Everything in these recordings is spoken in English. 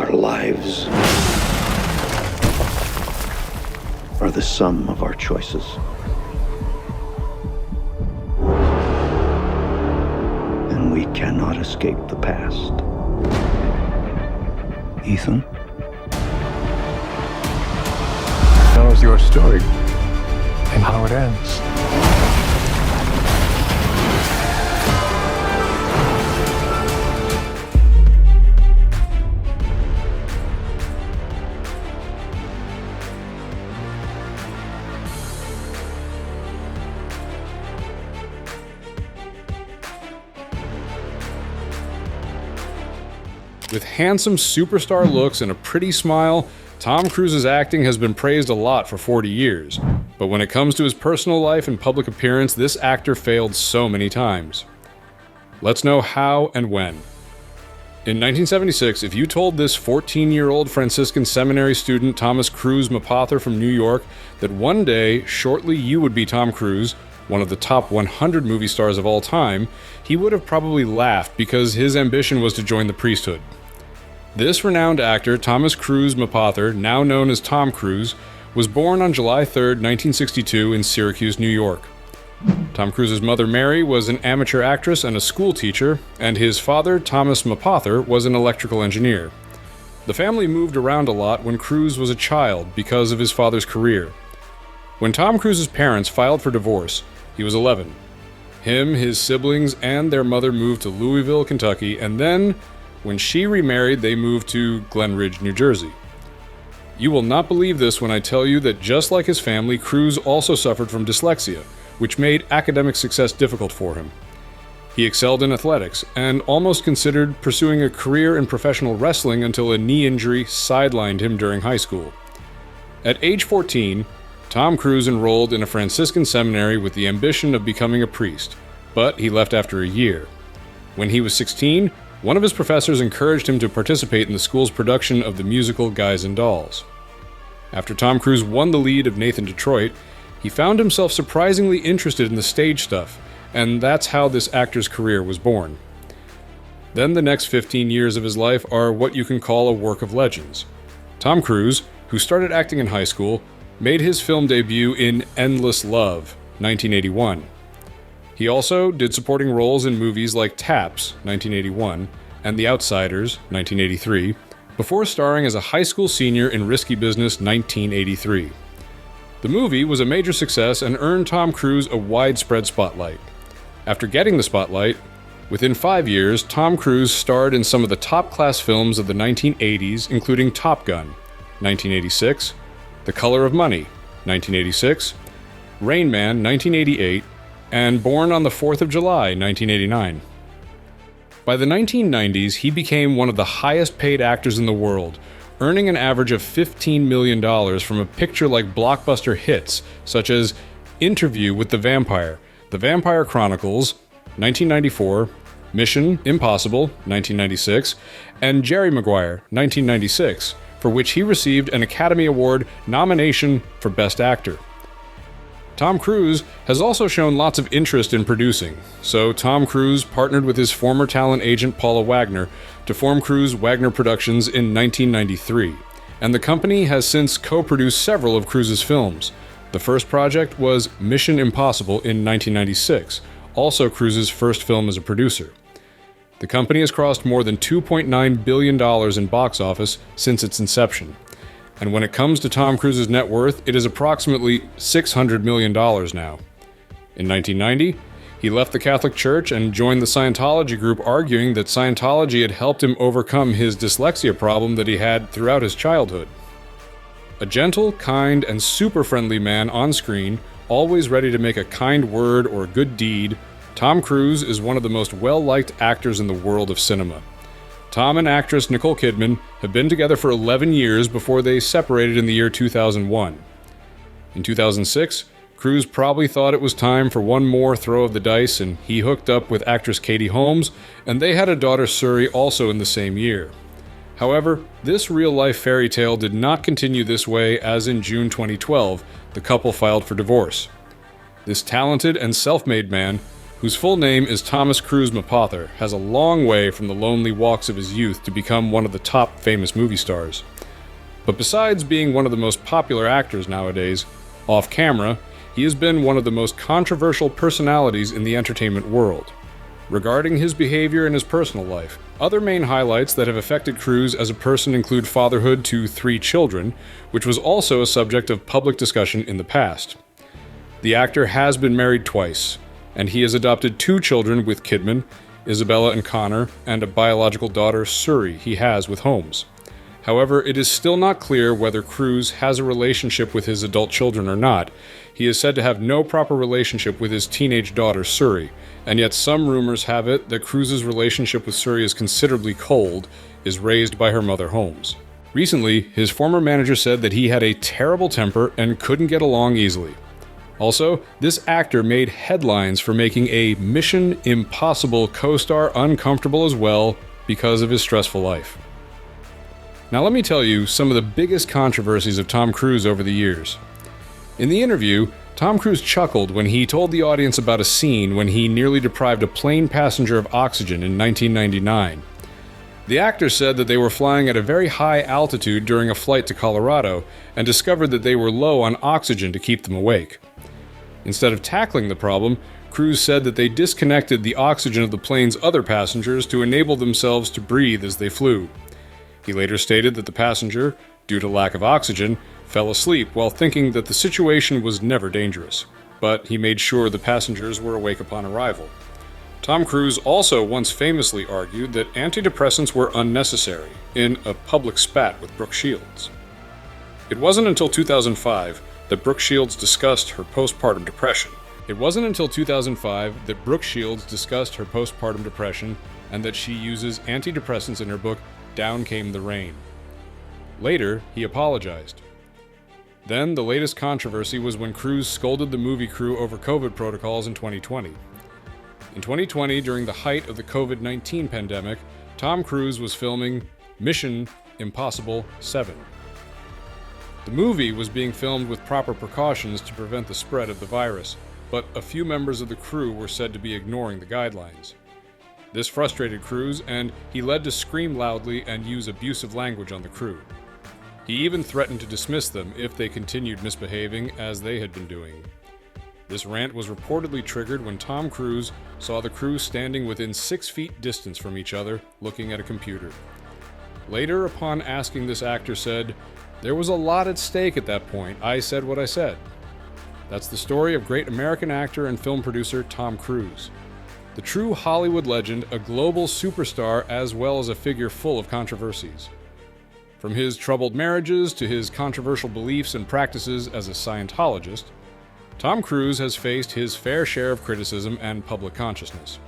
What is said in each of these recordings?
Our lives are the sum of our choices. And we cannot escape the past. Ethan? Tell us your story and how it ends. With handsome superstar looks and a pretty smile, Tom Cruise's acting has been praised a lot for 40 years. But when it comes to his personal life and public appearance, this actor failed so many times. Let's know how and when. In 1976, if you told this 14-year-old Franciscan seminary student Thomas Cruise Mapother from New York that one day, shortly, you would be Tom Cruise, one of the top 100 movie stars of all time, he would have probably laughed because his ambition was to join the priesthood. This renowned actor, Thomas Cruise Mapother, now known as Tom Cruise, was born on July 3, 1962 in Syracuse, New York. Tom Cruise's mother, Mary, was an amateur actress and a school teacher, and his father, Thomas Mapother, was an electrical engineer. The family moved around a lot when Cruise was a child because of his father's career. When Tom Cruise's parents filed for divorce, he was 11. Him, his siblings, and their mother moved to Louisville, Kentucky, and then, when she remarried, they moved to Glen Ridge, New Jersey. You will not believe this when I tell you that just like his family, Cruise also suffered from dyslexia, which made academic success difficult for him. He excelled in athletics, and almost considered pursuing a career in professional wrestling until a knee injury sidelined him during high school. At age 14, Tom Cruise enrolled in a Franciscan seminary with the ambition of becoming a priest, but he left after a year. When he was 16, one of his professors encouraged him to participate in the school's production of the musical Guys and Dolls. After Tom Cruise won the lead of Nathan Detroit, he found himself surprisingly interested in the stage stuff, and that's how this actor's career was born. Then the next 15 years of his life are what you can call a work of legends. Tom Cruise, who started acting in high school, made his film debut in Endless Love, 1981. He also did supporting roles in movies like Taps, 1981, and The Outsiders, 1983, before starring as a high school senior in Risky Business, 1983. The movie was a major success and earned Tom Cruise a widespread spotlight. After getting the spotlight, within 5 years, Tom Cruise starred in some of the top-class films of the 1980s, including Top Gun, 1986, The Color of Money, 1986, RainMan, 1988, and Born on the 4th of July, 1989. By the 1990s, he became one of the highest-paid actors in the world, earning an average of $15 million from a picture like blockbuster hits such as Interview with the Vampire, The Vampire Chronicles, 1994, Mission Impossible, 1996, and Jerry Maguire, 1996, for which he received an Academy Award nomination for Best Actor. Tom Cruise has also shown lots of interest in producing, so Tom Cruise partnered with his former talent agent Paula Wagner to form Cruise Wagner Productions in 1993, and the company has since co-produced several of Cruise's films. The first project was Mission Impossible in 1996, also Cruise's first film as a producer. The company has crossed more than $2.9 billion in box office since its inception. And when it comes to Tom Cruise's net worth, it is approximately $600 million now. In 1990, he left the Catholic Church and joined the Scientology group, arguing that Scientology had helped him overcome his dyslexia problem that he had throughout his childhood. A gentle, kind, and super friendly man on screen, always ready to make a kind word or a good deed, Tom Cruise is one of the most well-liked actors in the world of cinema. Tom and actress Nicole Kidman have been together for 11 years before they separated in the year 2001. In 2006, Cruise probably thought it was time for one more throw of the dice, and he hooked up with actress Katie Holmes, and they had a daughter Suri also in the same year. However, this real-life fairy tale did not continue this way, as in June 2012, the couple filed for divorce. This talented and self-made man whose full name is Thomas Cruise Mapother, has a long way from the lonely walks of his youth to become one of the top famous movie stars. But besides being one of the most popular actors nowadays, off-camera, he has been one of the most controversial personalities in the entertainment world. Regarding his behavior in his personal life, other main highlights that have affected Cruise as a person include fatherhood to 3 children, which was also a subject of public discussion in the past. The actor has been married twice, and he has adopted 2 children with Kidman, Isabella and Connor, and a biological daughter, Suri, he has with Holmes. However, it is still not clear whether Cruise has a relationship with his adult children or not. He is said to have no proper relationship with his teenage daughter, Suri, and yet some rumors have it that Cruise's relationship with Suri is considerably cold, is raised by her mother, Holmes. Recently, his former manager said that he had a terrible temper and couldn't get along easily. Also, this actor made headlines for making a Mission Impossible co-star uncomfortable as well because of his stressful life. Now let me tell you some of the biggest controversies of Tom Cruise over the years. In the interview, Tom Cruise chuckled when he told the audience about a scene when he nearly deprived a plane passenger of oxygen in 1999. The actor said that they were flying at a very high altitude during a flight to Colorado and discovered that they were low on oxygen to keep them awake. Instead of tackling the problem, Cruise said that they disconnected the oxygen of the plane's other passengers to enable themselves to breathe as they flew. He later stated that the passenger, due to lack of oxygen, fell asleep while thinking that the situation was never dangerous, but he made sure the passengers were awake upon arrival. Tom Cruise also once famously argued that antidepressants were unnecessary in a public spat with Brooke Shields. It wasn't until 2005 that Brooke Shields discussed her postpartum depression. And that she uses antidepressants in her book Down Came the Rain. Later, he apologized. Then, the latest controversy was when Cruise scolded the movie crew over COVID protocols in 2020. In 2020, during the height of the COVID-19 pandemic, Tom Cruise was filming Mission Impossible 7. The movie was being filmed with proper precautions to prevent the spread of the virus, but a few members of the crew were said to be ignoring the guidelines. This frustrated Cruise, and he led to scream loudly and use abusive language on the crew. He even threatened to dismiss them if they continued misbehaving as they had been doing. This rant was reportedly triggered when Tom Cruise saw the crew standing within 6 feet distance from each other, looking at a computer. Later, upon asking, this actor said, "There was a lot at stake at that point. I said what I said." That's the story of great American actor and film producer Tom Cruise. The true Hollywood legend, a global superstar as well as a figure full of controversies. From his troubled marriages to his controversial beliefs and practices as a Scientologist, Tom Cruise has faced his fair share of criticism and public consciousness.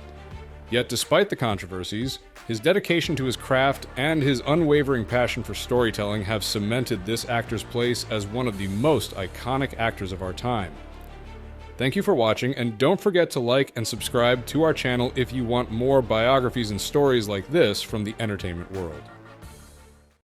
Yet despite the controversies, his dedication to his craft and his unwavering passion for storytelling have cemented this actor's place as one of the most iconic actors of our time. Thank you for watching, and don't forget to like and subscribe to our channel if you want more biographies and stories like this from the entertainment world.